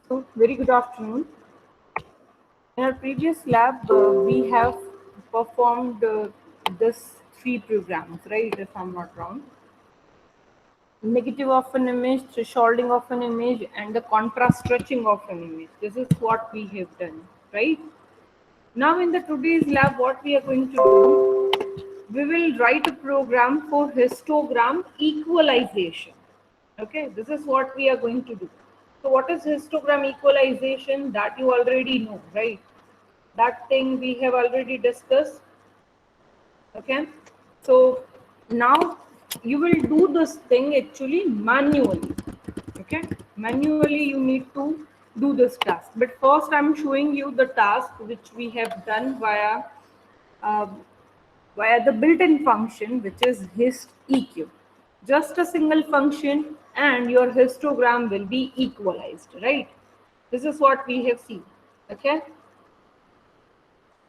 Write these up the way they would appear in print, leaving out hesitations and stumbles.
So, very good afternoon. In our previous lab, we have performed this three programs, right? If I'm not wrong, negative of an image, thresholding of an image, and the contrast stretching of an image. This is what we have done, right? Now, in the today's lab, what we are going to do, we will write a program for histogram equalization. Okay, this is what we are going to do. So, what is histogram equalization? That you already know, right? That thing we have already discussed. Okay, so now you will do this thing actually manually. Okay, manually you need to do this task, but first I'm showing you the task which we have done uh, via the built-in function, which is histeq. Just a single function and your histogram will be equalized, right? This is what we have seen. Okay,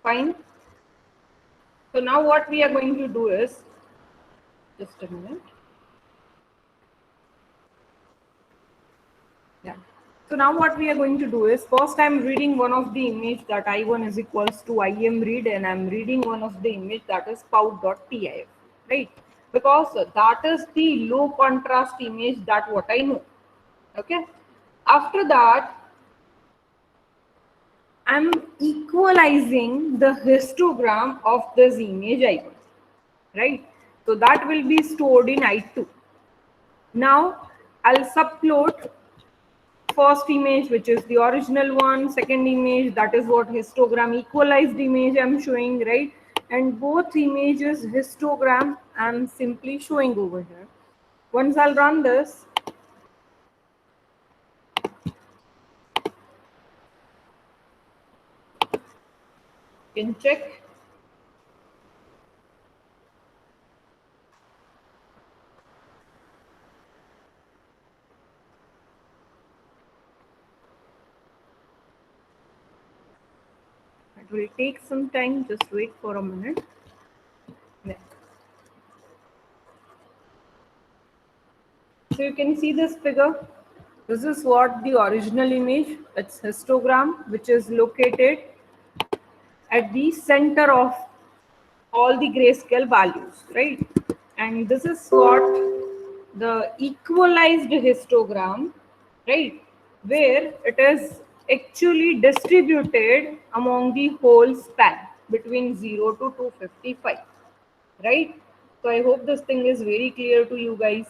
fine. So now what we are going to do is, just a minute. Yeah. So now what we are going to do is, first I'm reading one of the image that I1 is equals to im read, and I'm reading one of the image that is pout.tif, right? Because that is the low contrast image that what I know. Okay. After that, I'm equalizing the histogram of this image I1, right? So that will be stored in I2. Now I'll subplot first image, which is the original one, second image, that is what histogram equalized image I'm showing, right? And both images histogram I'm simply showing over here. Once I'll run this, you can check. It will take some time, just wait for a minute. Yeah. So you can see this figure. This is what the original image, it's histogram, which is located at the center of all the grayscale values, right? And this is what the equalized histogram, right, where it is actually distributed among the whole span between 0 to 255, right? So I hope this thing is very clear to you guys,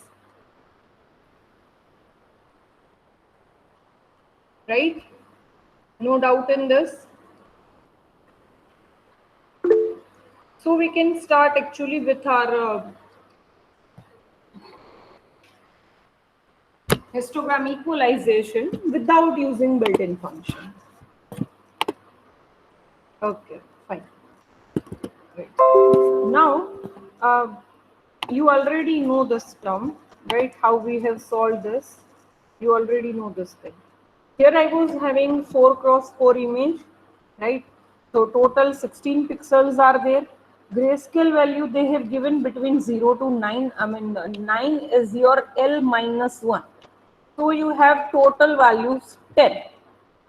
right? No doubt in this. So we can start actually with our histogram equalization without using built-in function. Okay, fine. Right. Now, uh, you already know this term, right? How we have solved this. You already know this thing. Here I was having 4 cross 4 image, right? So total 16 pixels are there. Grayscale value they have given between 0 to 9. I mean, 9 is your L minus 1. So you have total values 10.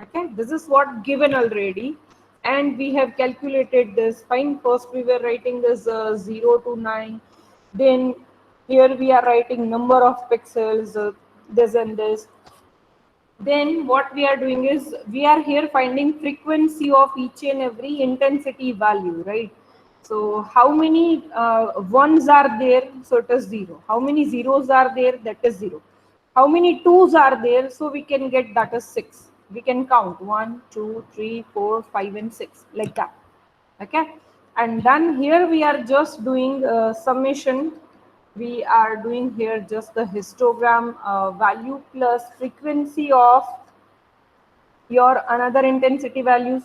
Okay, this is what given already, and we have calculated this. Fine, first we were writing this 0 to 9, then here we are writing number of pixels, this and this. Then what we are doing is, we are here finding frequency of each and every intensity value, right? So how many ones are there? So it is 0. How many zeros are there? That is 0. How many twos are there? So we can get that is 6. We can count 1, 2, 3, 4, 5 and 6, like that. Okay, and then here we are just doing summation. We are doing here just the histogram value plus frequency of your another intensity values.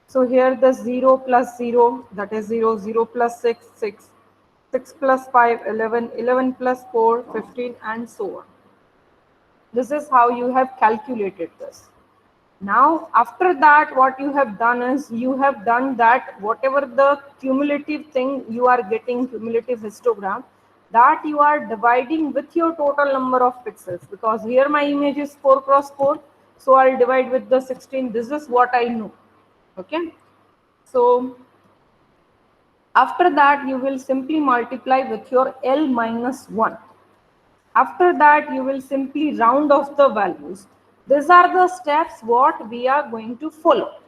So here the 0 plus 0, that is 0, 0 plus 6, 6, 6 plus 5, 11, 11 plus 4, 15 and so on. This is how you have calculated this. Now, after that, what you have done is, you have done that whatever the cumulative thing you are getting, cumulative histogram, that you are dividing with your total number of pixels, because here my image is 4 cross 4. So I'll divide with the 16. This is what I know. Okay. So after that, you will simply multiply with your L minus 1. After that, you will simply round off the values. These are the steps what we are going to follow.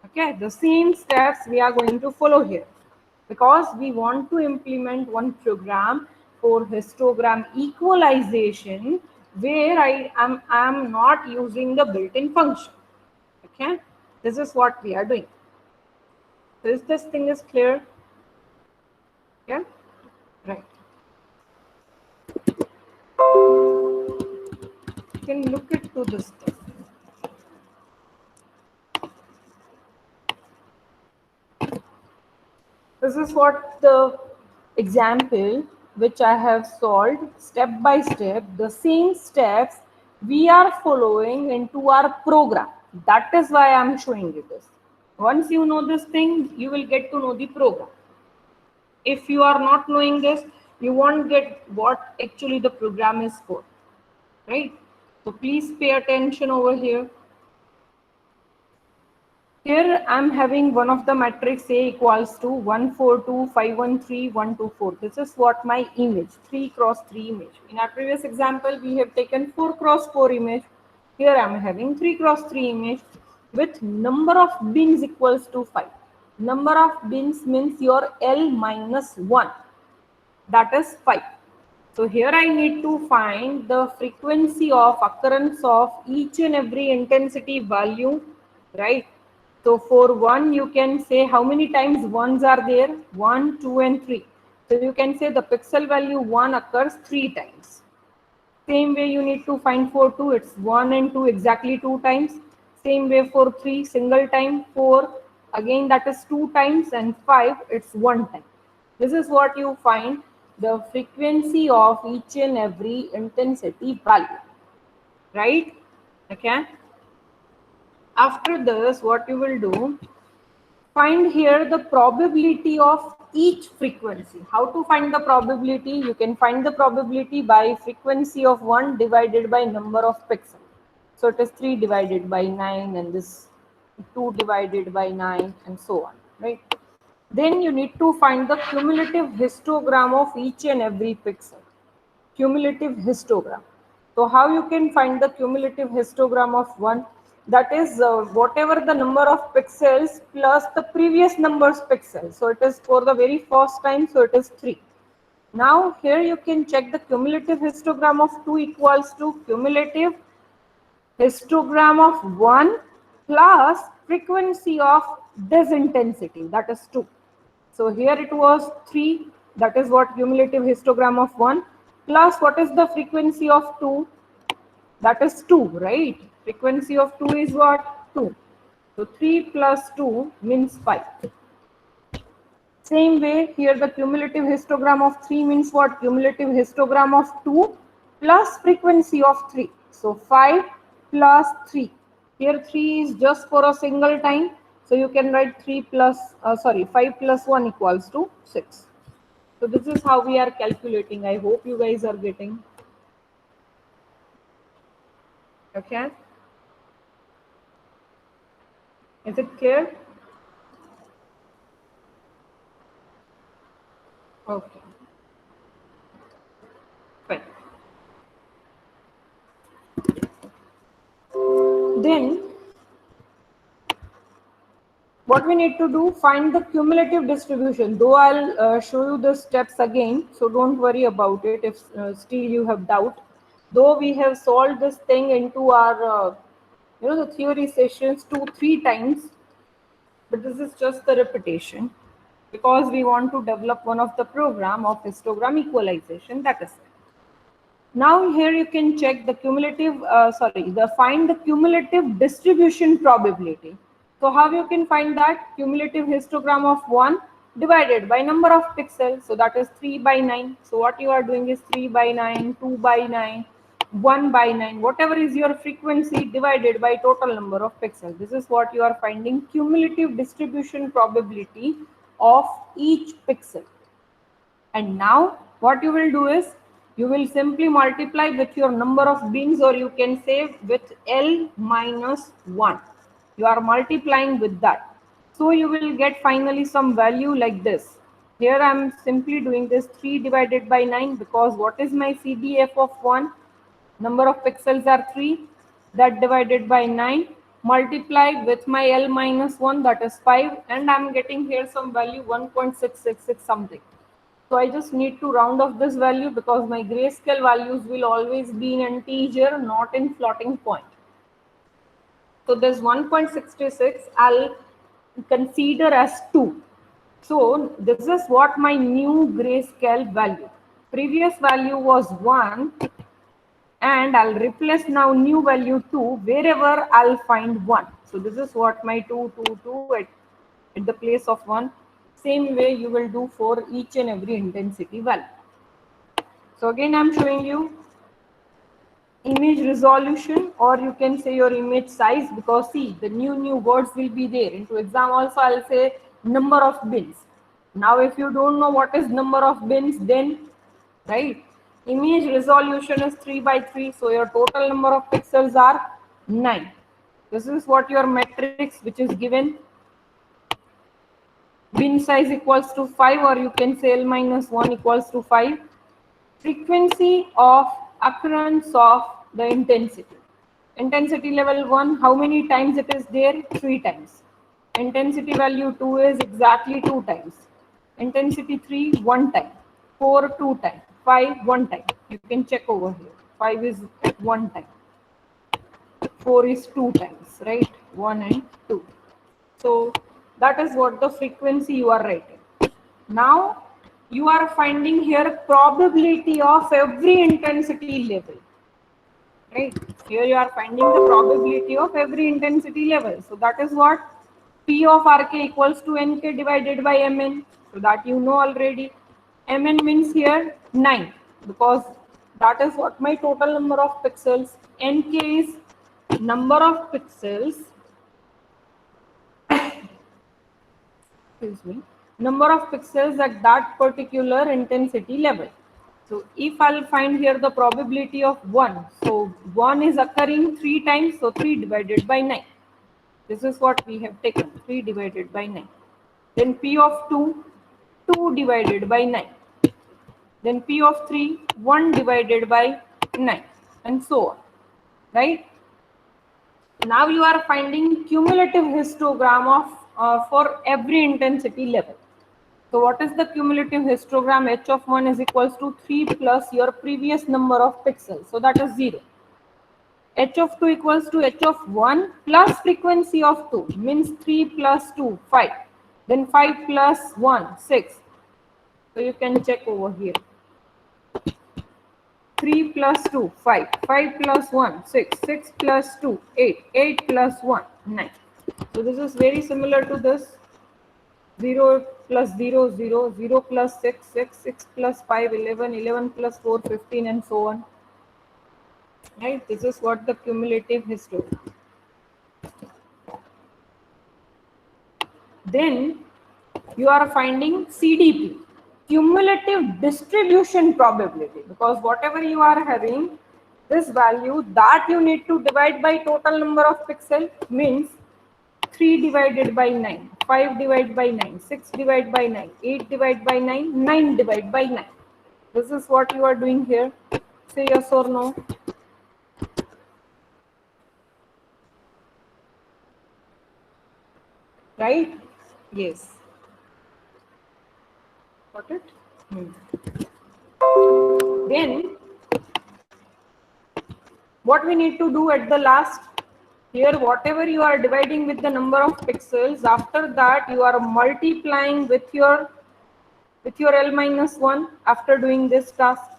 Okay, the same steps we are going to follow here, because we want to implement one program for histogram equalization where I am not using the built-in function. Okay, this is what we are doing. So this thing is clear? Yeah, right. You can look into this thing. This is what the example which I have solved step by step. The same steps we are following into our program. That is why I am showing you this. Once you know this thing, you will get to know the program. If you are not knowing this, you won't get what actually the program is for, right? So please pay attention over here. Here I'm having one of the matrix A equals to 1, 4, 2, 5, 1, 3, 1, 2, 4. This is what my image, 3 cross 3 image. In our previous example, we have taken 4 cross 4 image. Here I'm having 3 cross 3 image with number of bins equals to 5. Number of bins means your L minus 1. That is 5. So here I need to find the frequency of occurrence of each and every intensity value, right? So for 1, you can say how many times 1s are there? 1, 2 and 3. So you can say the pixel value 1 occurs 3 times. Same way you need to find for 2, it's 1 and 2 exactly 2 times. Same way for 3, single time. 4, again that is 2 times, and 5, it's 1 time. This is what you find the frequency of each and every intensity value, right? Okay. After this, what you will do, find here the probability of each frequency. How to find the probability? You can find the probability by frequency of 1 divided by number of pixels. So it is 3 divided by 9, and this 2 divided by 9, and so on, right? Then you need to find the cumulative histogram of each and every pixel. Cumulative histogram. So how you can find the cumulative histogram of 1? That is whatever the number of pixels plus the previous number's pixels. So it is for the very first time, so it is 3. Now here you can check the cumulative histogram of 2 equals to cumulative histogram of 1 plus frequency of this intensity, that is 2. So here it was 3, that is what cumulative histogram of 1, plus what is the frequency of 2? That is 2, right? Frequency of 2 is what? 2. So 3 plus 2 means 5. Same way, here the cumulative histogram of 3 means what? Cumulative histogram of 2 plus frequency of 3. So 5 plus 3. Here 3 is just for a single time. So you can write 5 plus 1 equals to 6. So this is how we are calculating. I hope you guys are getting. Okay. Is it clear? Okay. Fine. Then what we need to do, find the cumulative distribution. Though I'll show you the steps again, so don't worry about it if still you have doubt. Though we have solved this thing into our the theory sessions 2-3 times, but this is just the repetition because we want to develop one of the program of histogram equalization, that is it. Now here you can check the cumulative, find the cumulative distribution probability. So how you can find that? Cumulative histogram of 1 divided by number of pixels. So that is 3 by 9. So what you are doing is 3 by 9, 2 by 9, 1 by 9. Whatever is your frequency divided by total number of pixels. This is what you are finding cumulative distribution probability of each pixel. And now what you will do is You will simply multiply with your number of bins, or you can say with L minus 1. You are multiplying with that. So you will get finally some value like this. Here I am simply doing this 3 divided by 9, because what is my CDF of 1? Number of pixels are 3. That divided by 9, multiply with my L minus 1, that is 5, and I am getting here some value 1.666 something. So I just need to round off this value, because my grayscale values will always be in integer, not in floating point. So this 1.66 I'll consider as 2. So this is what my new grayscale value. Previous value was 1, and I'll replace now new value 2 wherever I'll find 1. So this is what my 2 at the place of 1. Same way you will do for each and every intensity value. So again I'm showing you image resolution, or you can say your image size, because see the new words will be there. Into exam also I'll say number of bins. Now if you don't know what is number of bins, then right, image resolution is 3 by 3, so your total number of pixels are 9. This is what your matrix which is given. Bin size equals to 5, or you can say L minus 1 equals to 5. Frequency of occurrence of the intensity. Intensity level 1, how many times it is there? 3 times. Intensity value 2 is exactly 2 times. Intensity 3, 1 time. 4, 2 times. 5, 1 time. You can check over here. 5 is 1 time. 4 is 2 times, right? 1 and 2. So that is what the frequency you are writing. Now you are finding here probability of every intensity level, right? Here you are finding the probability of every intensity level. So that is what P of Rk equals to Nk divided by Mn. So that you know already. Mn means here 9, because that is what my total number of pixels. Nk is number of pixels, excuse me, number of pixels at that particular intensity level. So if I'll find here the probability of 1, so 1 is occurring 3 times, so 3 divided by 9. This is what we have taken, 3 divided by 9. Then P of 2, 2 divided by 9. Then P of 3, 1 divided by 9, and so on, right? Now you are finding cumulative histogram of for every intensity level. So what is the cumulative histogram? H of 1 is equals to 3 plus your previous number of pixels. So that is 0. H of 2 equals to H of 1 plus frequency of 2, means 3 plus 2, 5. Then 5 plus 1, 6. So you can check over here. 3 plus 2, 5. 5 plus 1, 6. 6 plus 2, 8. 8 plus 1, 9. So this is very similar to this. 0 plus 0, 0, 0 plus 6, 6, 6 plus 5, 11, 11 plus 4, 15, and so on. Right? This is what the cumulative histogram. Then you are finding CDP, cumulative distribution probability, because whatever you are having, this value that you need to divide by total number of pixels, means 3 divided by 9, 5 divided by 9, 6 divided by 9, 8 divided by 9, 9 divided by 9. This is what you are doing here. Say yes or no. Right? Yes. Got it? Then what we need to do at the last, here whatever you are dividing with the number of pixels, after that you are multiplying with your L minus 1 after doing this task,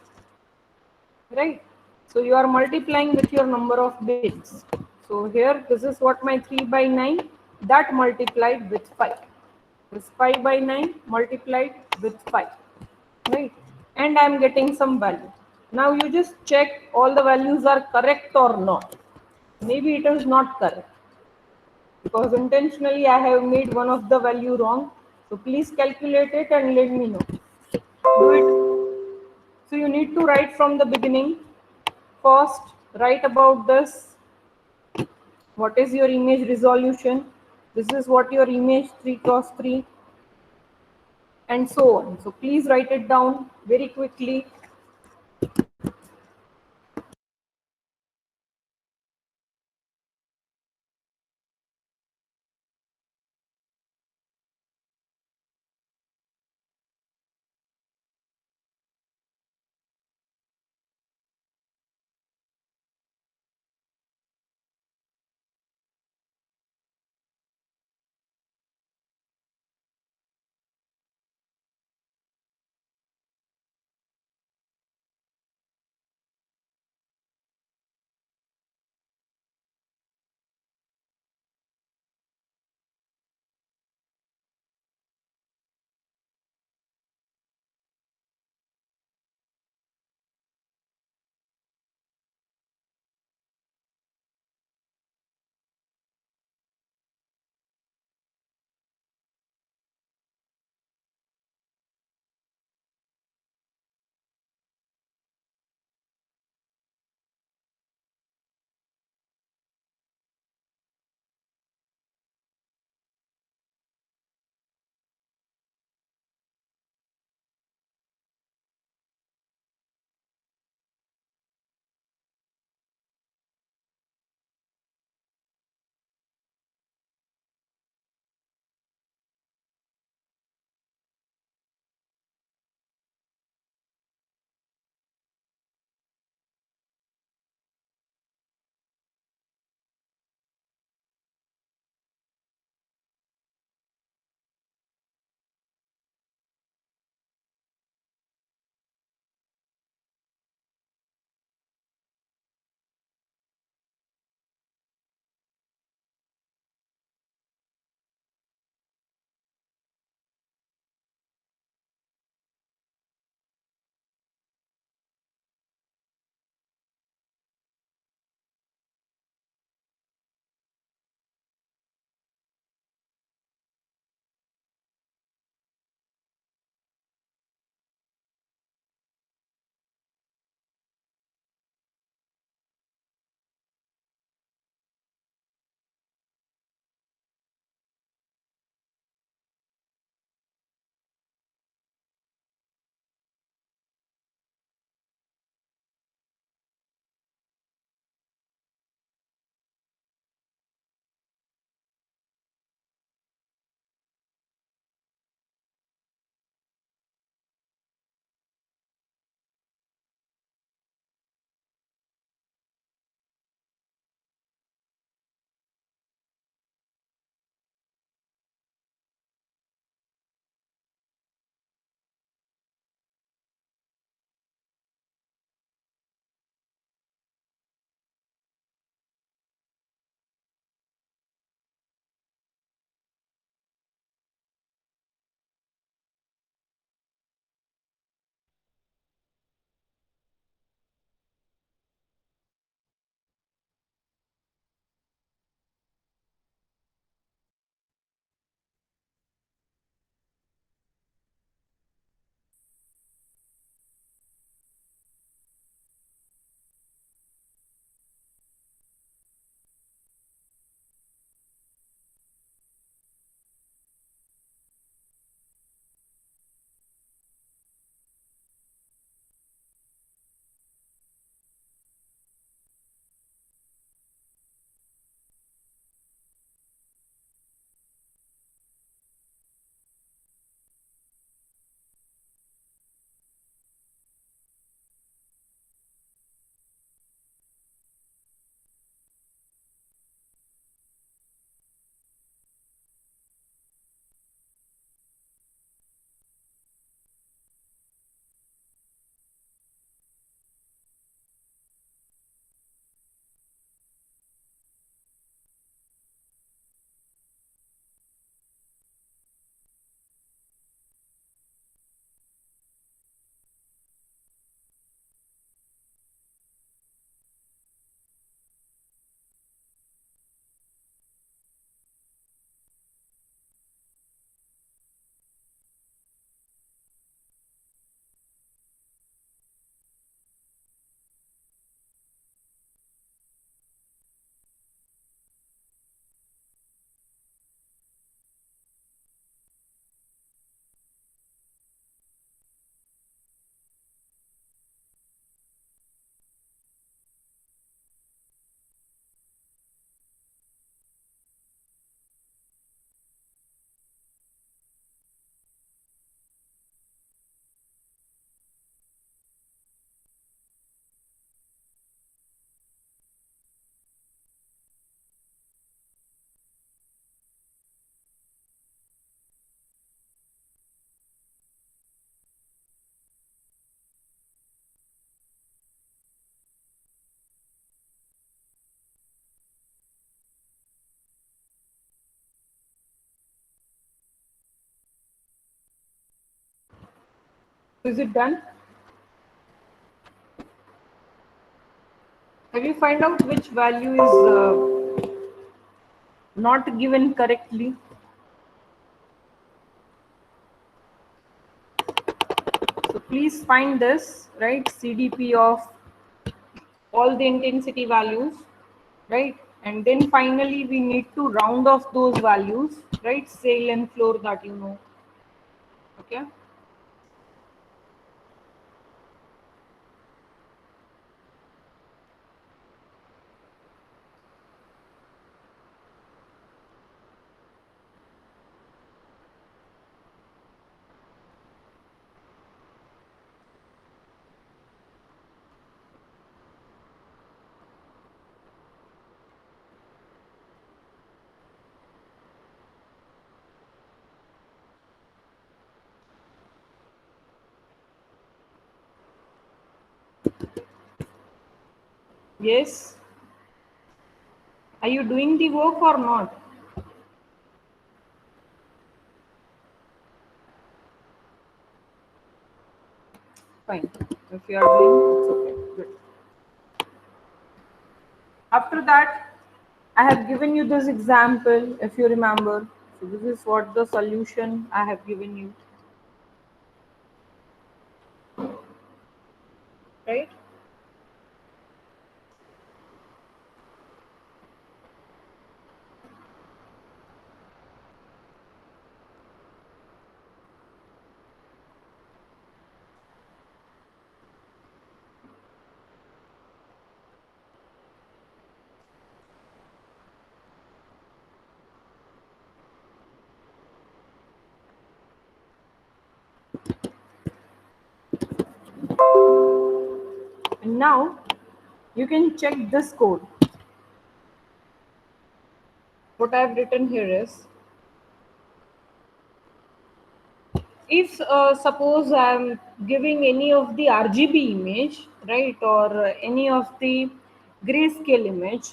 right? So you are multiplying with your number of bits. So here this is what my 3 by 9, that multiplied with 5. This 5 by 9 multiplied with 5, right? And I am getting some value. Now you just check all the values are correct or not. Maybe it is not correct, because intentionally I have made one of the value wrong. So please calculate it and let me know. Do it. So you need to write from the beginning. First, write about this. What is your image resolution? This is what your image 3 cross 3 and so on. So please write it down very quickly. Is it done? Have you find out which value is not given correctly? So please find this, right? CDP of all the intensity values, right? And then finally we need to round off those values, right? Sail and floor that you know. Okay. Yes. Are you doing the work or not? Fine. If you are doing, it's okay. Good. After that, I have given you this example, if you remember. So this is what the solution I have given you, right? And now you can check this code. What I have written here is, if suppose I'm giving any of the RGB image, right, or any of the grayscale image,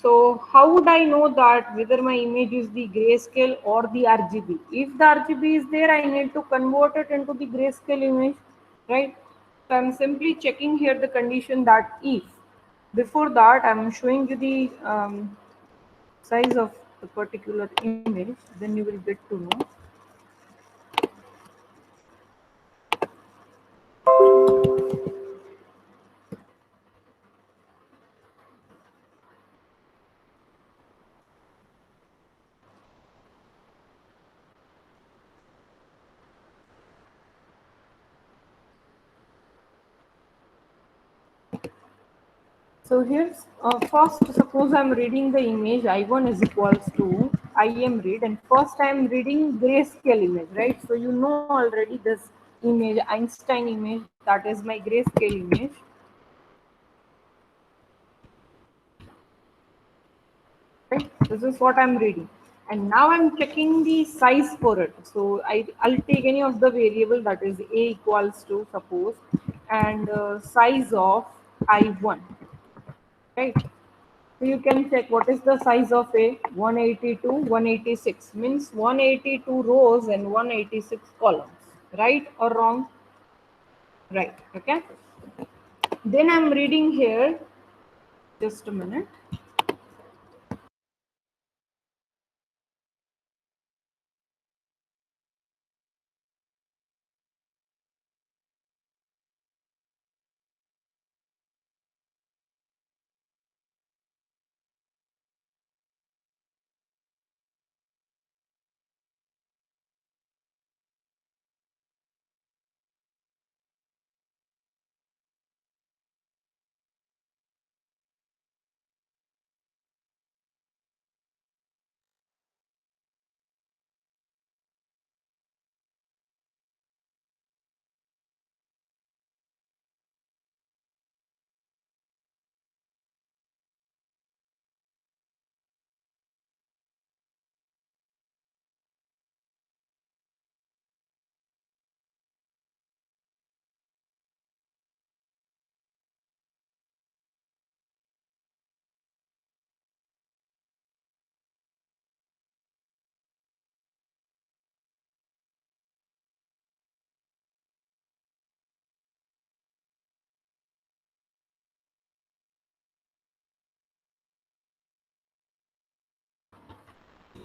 so how would I know that whether my image is the grayscale or the RGB? If the RGB is there, I need to convert it into the grayscale image, right? So I'm simply checking here the condition that if. Before that, I'm showing you the size of the particular image, then you will get to know. So here's first, suppose I'm reading the image I1 is equals to IM read, and first I'm reading grayscale image, right? So you know already this image, Einstein image, that is my grayscale image, right? This is what I'm reading. And now I'm checking the size for it. So I'll take any of the variable that is A equals to suppose, and size of I1, right? So you can check what is the size of a 182, 186 means 182 rows and 186 columns, right or wrong? Right, okay. Then I'm reading here, just a minute.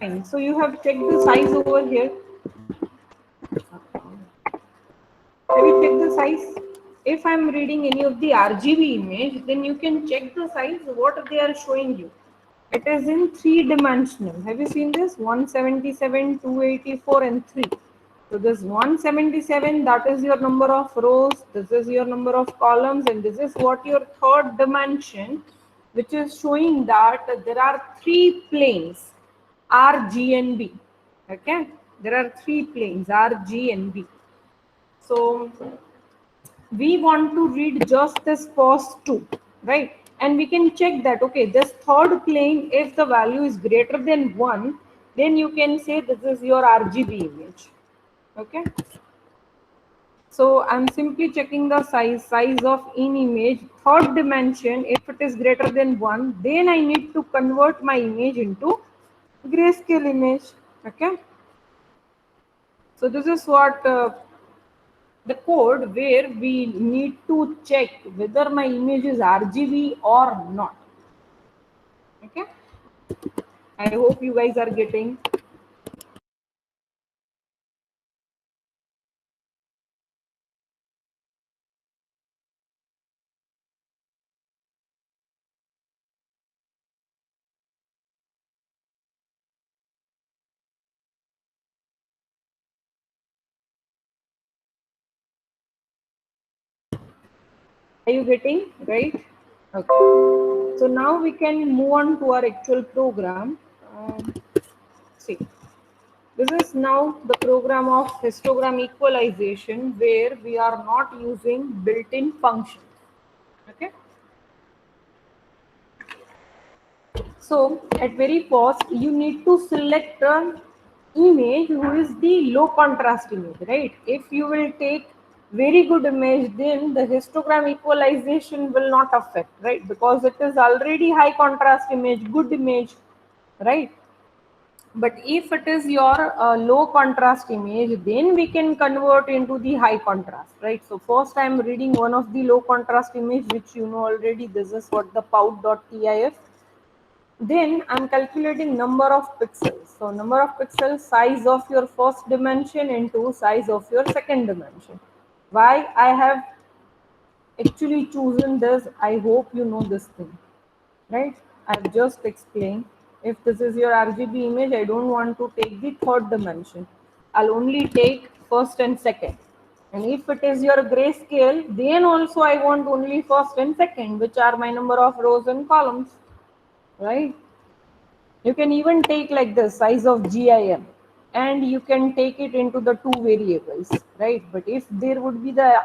Fine. So you have checked the size over here. Have you checked the size? If I'm reading any of the RGB image, then you can check the size, what they are showing you. It is in three-dimensional. Have you seen this? 177, 284, and 3. So this 177, that is your number of rows, this is your number of columns, and this is what your third dimension, which is showing that there are three planes, R, G, and B. Okay? There are three planes, R, G, and B. So we want to read just this first two, right? And we can check that, okay, this third plane, if the value is greater than 1, then you can say this is your RGB image. Okay. So I'm simply checking the size of in image, third dimension. If it is greater than 1, then I need to convert my image into grayscale image. Okay. So this is what the code where we need to check whether my image is RGB or not. Okay. I hope you guys are getting. Are you getting right? Okay. So now we can move on to our actual program. See, this is now the program of histogram equalization where we are not using built-in functions. Okay. So at very first, you need to select an image who is the low contrast image, right? If you will take very good image, then the histogram equalization will not affect, right? Because it is already high contrast image, good image, right? But if it is your low contrast image, then we can convert into the high contrast, right? So first I am reading one of the low contrast image, which you know already. This is what the pout.tif. Then I'm calculating number of pixels. So number of pixels, size of your first dimension into size of your second dimension. Why I have actually chosen this, I hope you know this thing, right? I've just explained. If this is your RGB image, I don't want to take the third dimension. I'll only take first and second. And if it is your grayscale, then also I want only first and second, which are my number of rows and columns, right? You can even take like the size of GIM, and you can take it into the two variables, right? But if there would be the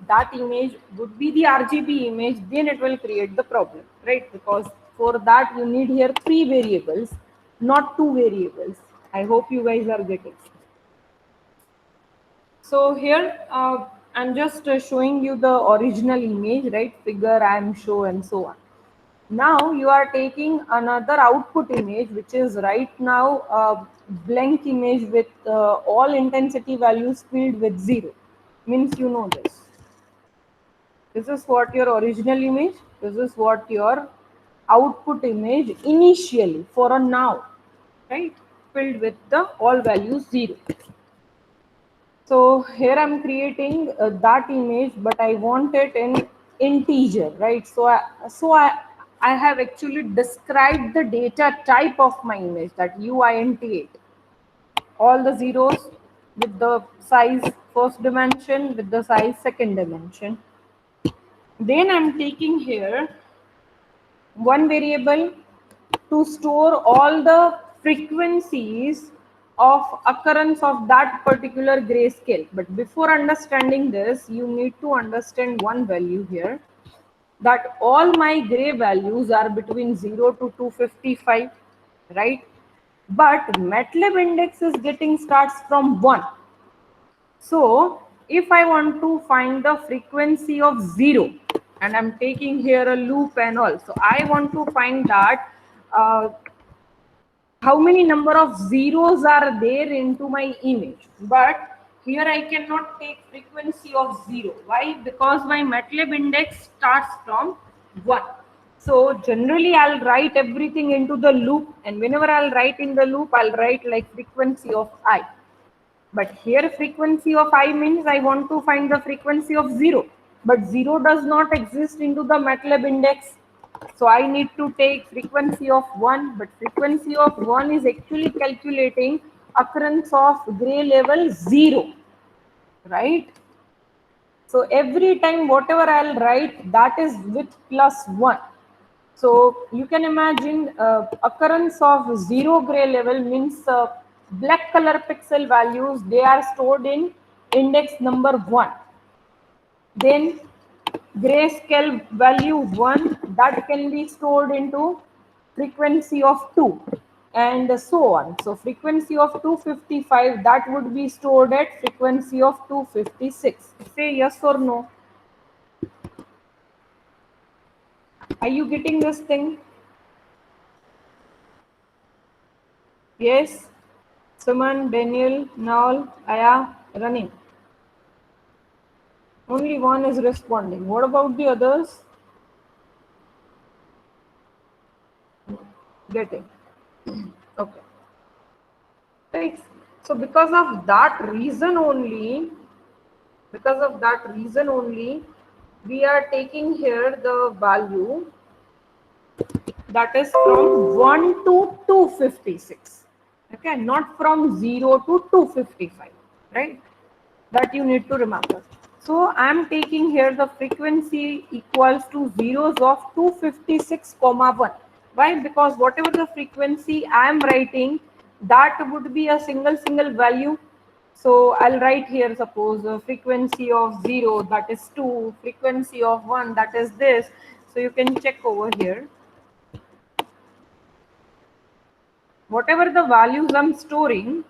that image would be the RGB image, then it will create the problem, right? Because for that you need here three variables, not two variables. I hope you guys are getting. So here I'm just showing you the original image, right? Figure, I'm show, and so on. Now you are taking another output image, which is right now a blank image with all intensity values filled with 0. Means you know this. This is what your original image. This is what your output image initially for a now, right? Filled with the all values 0. So here I'm creating that image, but I want it in integer, right? So I have actually described the data type of my image, that UINT8. All the zeros with the size first dimension with the size second dimension. Then I'm taking here one variable to store all the frequencies of occurrence of that particular grayscale. But before understanding this, you need to understand one value here, that all my gray values are between 0 to 255, right? But MATLAB index is getting starts from 1. So if I want to find the frequency of 0, and I'm taking here a loop and all, so I want to find that how many number of zeros are there into my image. But here I cannot take frequency of 0. Why? Because my MATLAB index starts from 1. So generally I'll write everything into the loop, and whenever I'll write in the loop, I'll write like frequency of I. But here frequency of I means I want to find the frequency of 0. But 0 does not exist into the MATLAB index. So I need to take frequency of 1. But frequency of 1 is actually calculating occurrence of gray level 0. Right? So every time whatever I'll write, that is with plus 1. So you can imagine occurrence of 0 gray level means black color pixel values, they are stored in index number 1. Then grayscale value 1, that can be stored into frequency of 2, and so on. So frequency of 255, that would be stored at frequency of 256. Say yes or no. Are you getting this thing? Yes. Suman, Daniel, Naul, Aya, running. Only one is responding. What about the others? Getting. Okay. Right. So because of that reason only, we are taking here the value that is from 1 to 256. Okay, not from 0 to 255, right? That you need to remember. So I am taking here the frequency equals to zeros of 256, 1. Why? Because whatever the frequency I am writing, that would be a single value. So I'll write here, suppose frequency of 0, that is 2, frequency of 1, that is this. So you can check over here. Whatever the values I'm storing,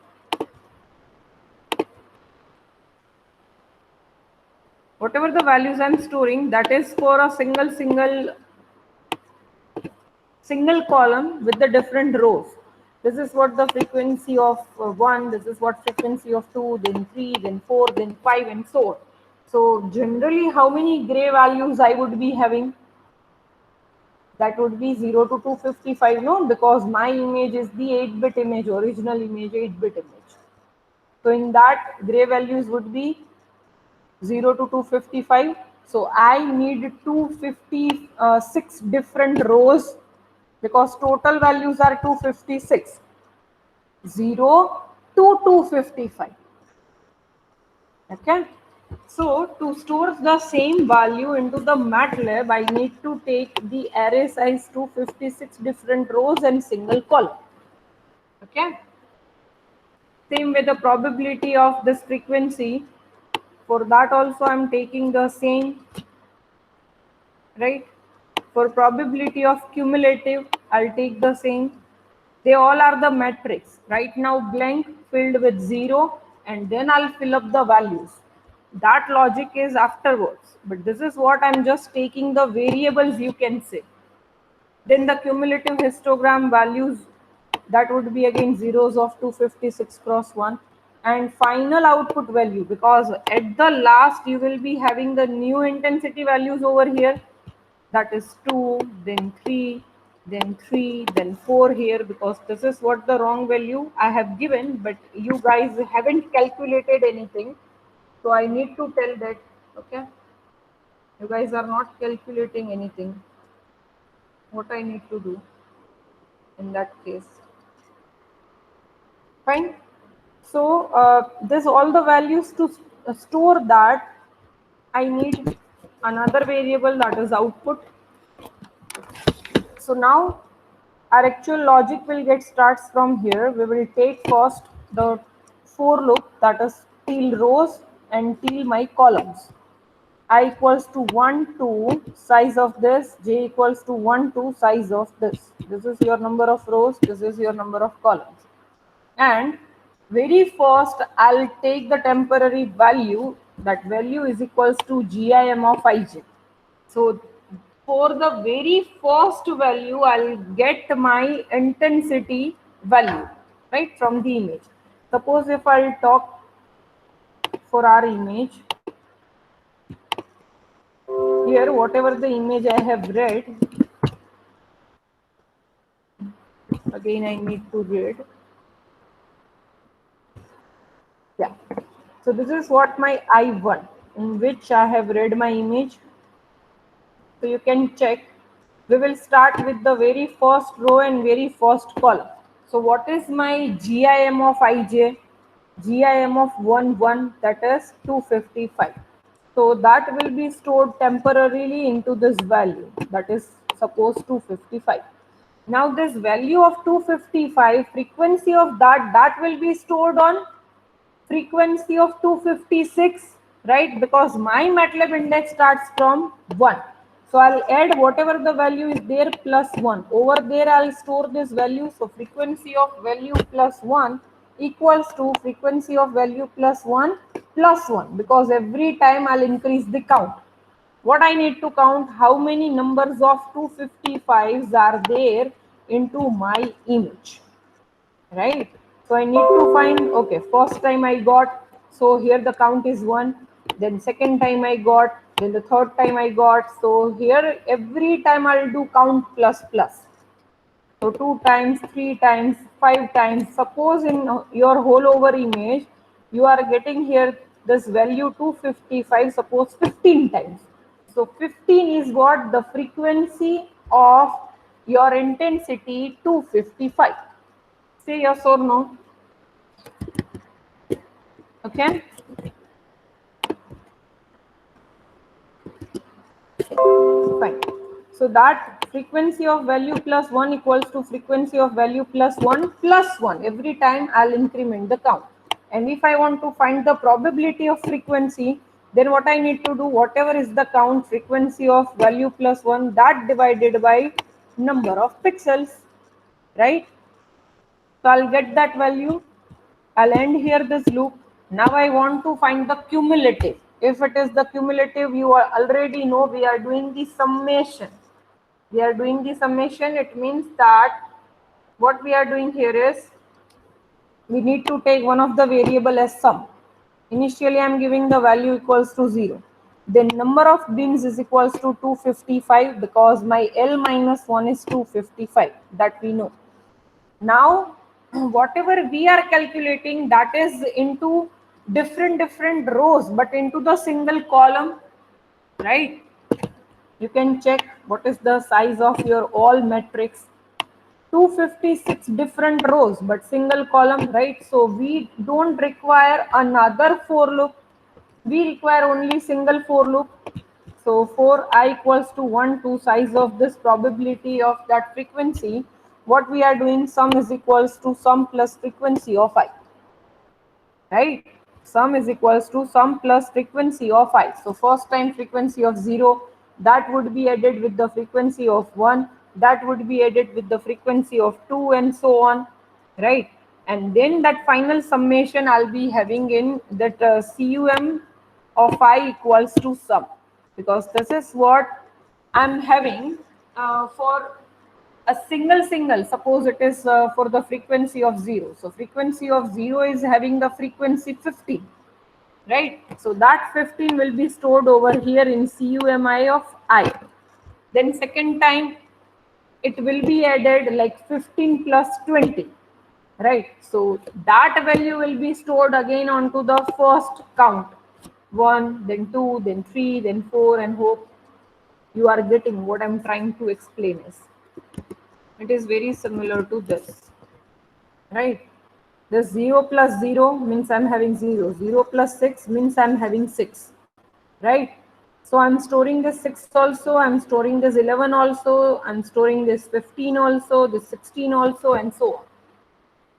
that is for a single column with the different rows. This is what the frequency of 1, this is what frequency of 2, then 3, then 4, then 5, and so on. So generally, how many gray values I would be having? That would be 0 to 255, no? Because my image is the 8-bit image, original image, 8-bit image. So in that, gray values would be 0 to 255. So I need 256 different rows, because total values are 256. 0 to 255. Okay. So to store the same value into the MATLAB, I need to take the array size 256 different rows and single column. Okay. Same with the probability of this frequency. For that also I am taking the same, right? For probability of cumulative, I'll take the same. They all are the matrix. Right now blank filled with 0, and then I'll fill up the values. That logic is afterwards. But this is what I'm just taking the variables, you can say. Then the cumulative histogram values, that would be again zeros of 256 cross 1. And final output value, because at the last you will be having the new intensity values over here. That is 2, then 3, then 3, then 4 here, because this is what the wrong value I have given, but you guys haven't calculated anything. So I need to tell that, okay? You guys are not calculating anything. What I need to do in that case? Fine. So this all the values to store that, I need another variable, that is output. So now our actual logic will get starts from here. We will take first the for loop, that is till rows and till my columns. I equals to 1, 2, size of this, j equals to 1, 2, size of this. This is your number of rows, this is your number of columns. And very first I'll take the temporary value, that value is equals to GIM of ij. So for the very first value, I'll get my intensity value, right, from the image. Suppose if I'll talk for our image, here whatever the image I have read, Again, I need to read. Yeah. So this is what my I1, in which I have read my image. So you can check. We will start with the very first row and very first column. So what is my GIM of IJ? GIM of 1, 1, that is 255. So that will be stored temporarily into this value, that is suppose 255. Now this value of 255, frequency of that will be stored on frequency of 256, right? Because my MATLAB index starts from 1. So I'll add whatever the value is there plus 1. Over there I'll store this value. So frequency of value plus 1 equals to frequency of value plus 1 plus 1, because every time I'll increase the count. What I need to count, how many numbers of 255s are there into my image, right? So I need to find, okay, first time I got, so here the count is 1, then second time I got, then the third time I got, so here every time I'll do count plus plus. So 2 times, 3 times, 5 times. Suppose in your whole over image, you are getting here this value 255, suppose 15 times. So 15 is what the frequency of your intensity 255. Say yes or no. Okay. Fine. So that frequency of value plus 1 equals to frequency of value plus 1 plus 1. Every time I'll increment the count. And if I want to find the probability of frequency, then what I need to do, whatever is the count frequency of value plus 1, that divided by number of pixels, right? So I'll get that value. I'll end here this loop. Now I want to find the cumulative. If it is the cumulative, you already know we are doing the summation. We are doing the summation. It means that what we are doing here is we need to take one of the variable as sum. Initially, I am giving the value equals to 0. Then number of bins is equals to 255 because my L minus 1 is 255. That we know. Now whatever we are calculating, that is into different rows but into the single column, right? You can check what is the size of your all matrix. 256 different rows but single column, right? So we don't require another for loop, we require only single for loop. So for I equals to 1 to size of this probability of that frequency, what we are doing, sum is equals to sum plus frequency of I, right? Sum is equals to sum plus frequency of I. So first time frequency of 0, that would be added with the frequency of 1, that would be added with the frequency of 2 and so on, right? And then that final summation I'll be having in that cum of I equals to sum, because this is what I'm having for a single, suppose it is for the frequency of 0. So frequency of 0 is having the frequency 15, right? So that 15 will be stored over here in CUMI of I. Then second time it will be added like 15 plus 20, right? So that value will be stored again onto the first count, 1, then 2, then 3, then 4, and hope you are getting what I'm trying to explain is. It is very similar to this, right? The 0 plus 0 means I'm having 0. 0 plus 6 means I'm having 6, right? So I'm storing this 6 also, I'm storing this 11 also, I'm storing this 15 also, this 16 also, and so on.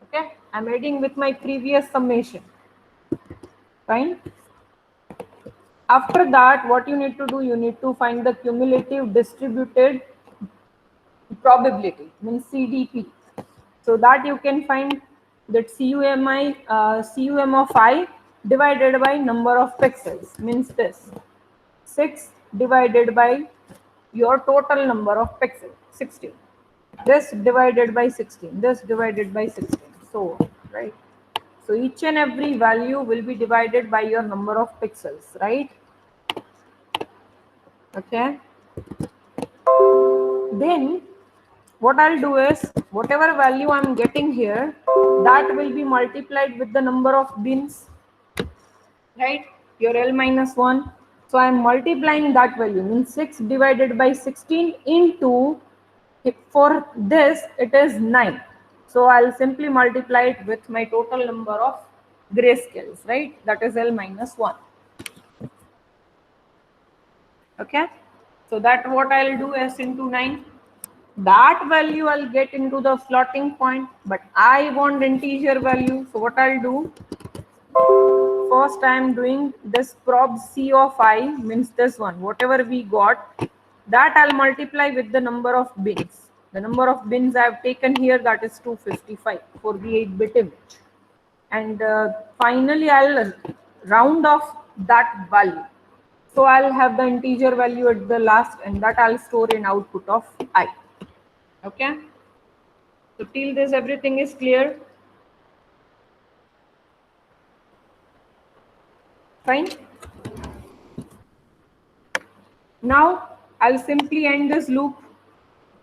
Okay, I'm adding with my previous summation. Fine. After that, what you need to do, you need to find the cumulative distributed probability, means CDP. So that you can find that cum of I divided by number of pixels, means this 6 divided by your total number of pixels, 16. This divided by 16, this divided by 16, so right. So each and every value will be divided by your number of pixels, right? Okay. Then what I'll do is, whatever value I'm getting here, that will be multiplied with the number of bins, right? Your L minus 1. So I'm multiplying that value, means 6 divided by 16 into, for this it is 9. So I'll simply multiply it with my total number of grayscales, right? That is L minus 1. Okay. So that what I'll do S into 9. That value I'll get into the floating point, but I want integer value. So what I'll do, first I am doing this prob C of I, means this one, whatever we got, that I'll multiply with the number of bins. The number of bins I have taken here, that is 255 for the 8-bit image. And finally I'll round off that value. So I'll have the integer value at the last, and that I'll store in output of I. Okay. So till this everything is clear. Fine. Now I'll simply end this loop.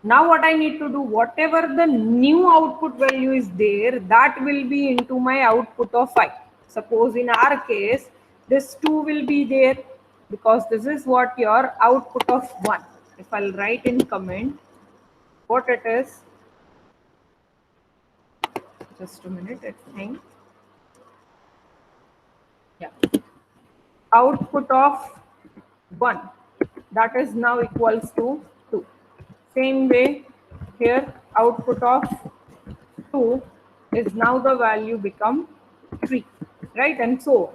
Now what I need to do, whatever the new output value is there, that will be into my output of I. Suppose in our case, this 2 will be there, because this is what your output of 1. If I'll write in comment what it is, just a minute, I think. Yeah. Output of 1, that is now equals to 2. Same way here, output of 2 is now the value become 3, right? And so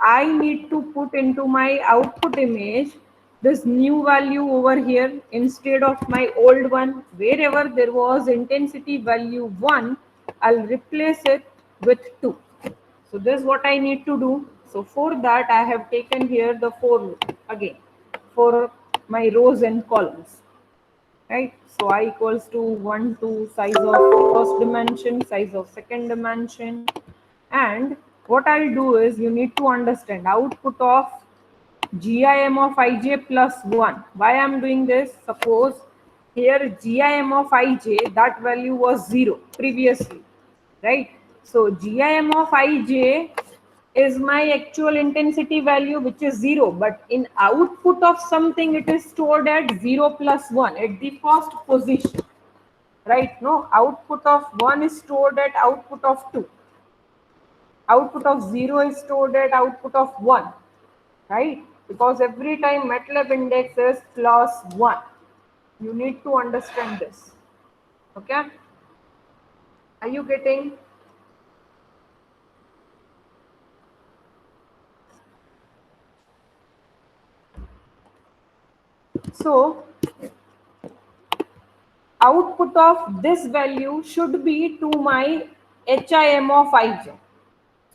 I need to put into my output image this new value over here instead of my old one. Wherever there was intensity value 1, I'll replace it with 2. So this is what I need to do. So for that I have taken here the for loop again for my rows and columns, right? So I equals to 1 to size of first dimension, size of second dimension. And what I'll do is, you need to understand output of GIM of ij plus 1. Why I'm doing this? Suppose here GIM of ij, that value was 0 previously, right? So GIM of ij is my actual intensity value, which is 0, but in output of something it is stored at 0 plus 1 at the first position, right? No, output of 1 is stored at output of 2, output of 0 is stored at output of 1, right? Because every time MATLAB index is plus 1. You need to understand this. Okay, are you getting? So output of this value should be to my HIM of ij.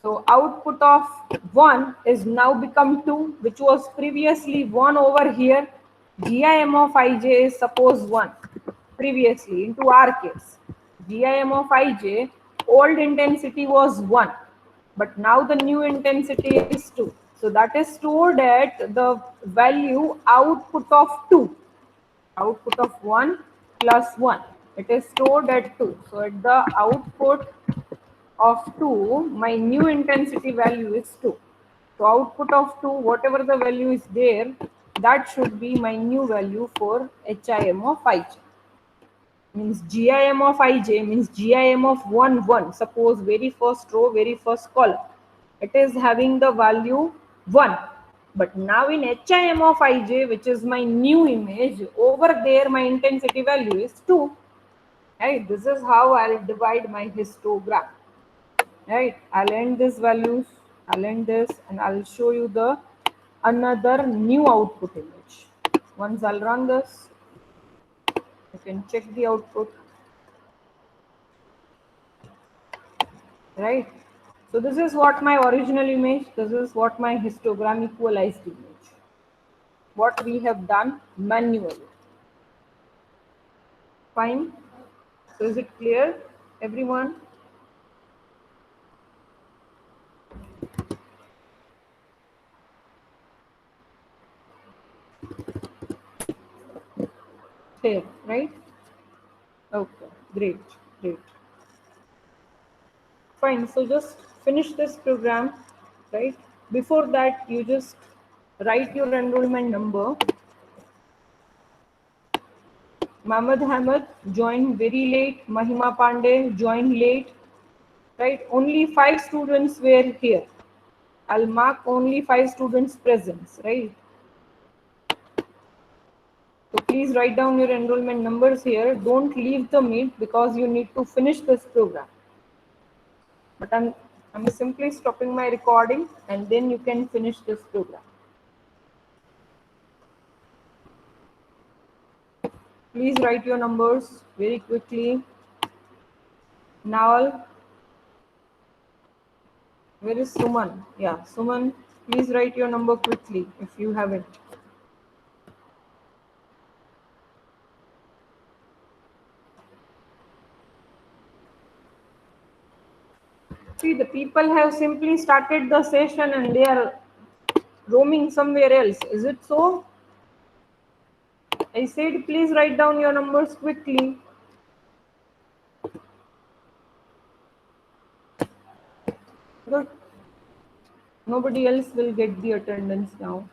So output of 1 is now become 2, which was previously 1 over here. GIM of ij is suppose 1 previously into our case. GIM of ij, old intensity was 1, but now the new intensity is 2. So that is stored at the value output of 2. Output of 1 plus 1. It is stored at 2. So at the output of 2, my new intensity value is 2. So output of 2, whatever the value is there, that should be my new value for HIM of ij. Means GIM of ij means GIM of 1, 1. Suppose very first row, very first column, it is having the value 1. But now in HIM of ij, which is my new image, over there my intensity value is 2. Right? This is how I'll divide my histogram. Right? I'll end this values, I'll end this, and I'll show you the another new output image. Once I'll run this, you can check the output. Right? So this is what my original image, this is what my histogram equalized image. What we have done manually. Fine. So is it clear, everyone? Clear, right? Great, great. Fine. So just finish this program, right? Before that, you just write your enrollment number. Mohammed Ahmed joined very late. Mahima Pandey joined late, right? Only 5 students were here. I'll mark only 5 students' presence, right? So please write down your enrollment numbers here. Don't leave the meet because you need to finish this program. But I'm simply stopping my recording and then you can finish this program. Please write your numbers very quickly. Nawal, where is Suman? Yeah, Suman, please write your number quickly if you haven't. See, the people have simply started the session and they are roaming somewhere else. Is it so? I said, please write down your numbers quickly. Good. Nobody else will get the attendance now.